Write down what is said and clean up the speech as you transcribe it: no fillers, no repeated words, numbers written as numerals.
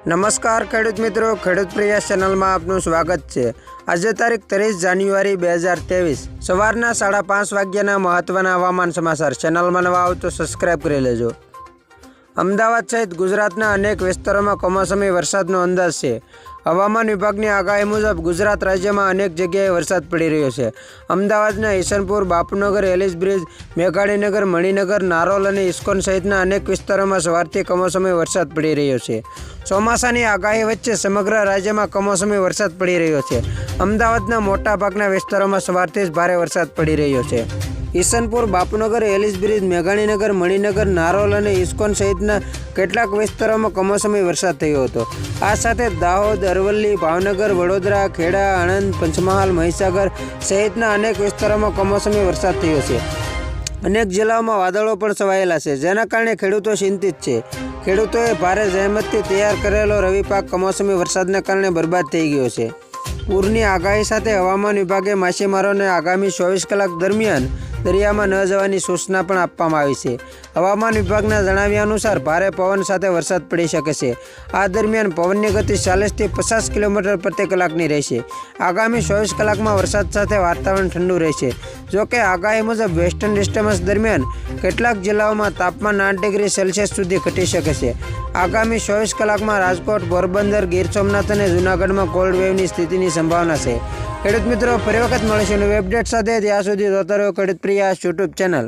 નમસ્કાર ખેડૂત મિત્રો, ખેડૂત પ્રિય ચેનલમાં આપનું સ્વાગત છે। આજે તારીખ 30 જાન્યુઆરી 2023 સવારના 5:30 વાગ્યાના મહત્વના હવામાન સમાચાર। ચેનલમાં નવા આવો તો સબસ્ક્રાઇબ કરી લેજો। અમદાવાદ સહિત ગુજરાતના અનેક વિસ્તારોમાં કમોસમી વરસાદનો અંદાજ છે। હવામાન વિભાગની આગાહી મુજબ ગુજરાત રાજ્યમાં અનેક જગ્યાએ વરસાદ પડી રહ્યો છે। અમદાવાદના ઈશનપુર, બાપુનગર, એલિસ બ્રિજ, મેઘાણીનગર, મણિનગર, નારોલ અને ઇસ્કોન સહિતના અનેક વિસ્તારોમાં સવારથી કમોસમી વરસાદ પડી રહ્યો છે। ચોમાસાની આગાહી વચ્ચે સમગ્ર રાજ્યમાં કમોસમી વરસાદ પડી રહ્યો છે। અમદાવાદના મોટાભાગના વિસ્તારોમાં સવારથી જ ભારે વરસાદ પડી રહ્યો છે। ઈશનપુર, બાપુનગર, એલિસ બ્રિજ, મેઘાણીનગર, મણિનગર, નારોલ અને ઇસ્કોન સહિતના કેટલાક વિસ્તારોમાં કમોસમી વરસાદ થયો હતો। આ સાથે દાહોદ, અરવલ્લી, ભાવનગર, વડોદરા, ખેડા, આણંદ, પંચમહાલ, મહીસાગર સહિતના અનેક વિસ્તારોમાં કમોસમી વરસાદ થયો છે। અનેક જિલ્લાઓમાં વાદળો પણ છવાયેલા છે, જેના કારણે ખેડૂતો ચિંતિત છે। ખેડૂતોએ ભારે જહેમતથી તૈયાર કરેલો રવિ પાક કમોસમી વરસાદને કારણે બરબાદ થઈ ગયો છે। પૂરની આગાહી સાથે હવામાન વિભાગે માછીમારોને આગામી 24 કલાક દરમિયાન દરિયામાં ન જવાની સૂચના પણ આપવામાં આવી છે। હવામાન વિભાગના જણાવ્યા અનુસાર ભારે પવન સાથે વરસાદ પડી શકે છે। આ દરમિયાન પવનની ગતિ 40થી 50 કિલોમીટર પ્રતિ કલાકની રહેશે। આગામી 24 કલાકમાં વરસાદ સાથે વાતાવરણ ઠંડુ રહેશે। જોકે આગાહી મુજબ વેસ્ટર્ન ડિસ્ટર્બન્સ દરમિયાન કેટલાક જિલ્લાઓમાં તાપમાન 8 ડિગ્રી સેલ્સિયસ સુધી ઘટી શકે છે। આગામી 24 કલાકમાં રાજકોટ, પોરબંદર, ગીર સોમનાથ અને જૂનાગઢમાં કોલ્ડ વેવની સ્થિતિની સંભાવના છે। ખેડૂત મિત્રો, ફરી વખત મળીશું નવી અપડેટ સાથે। ત્યાં સુધી જોતા રહો ખેડૂત પ્રિય યુટ્યુબ ચેનલ।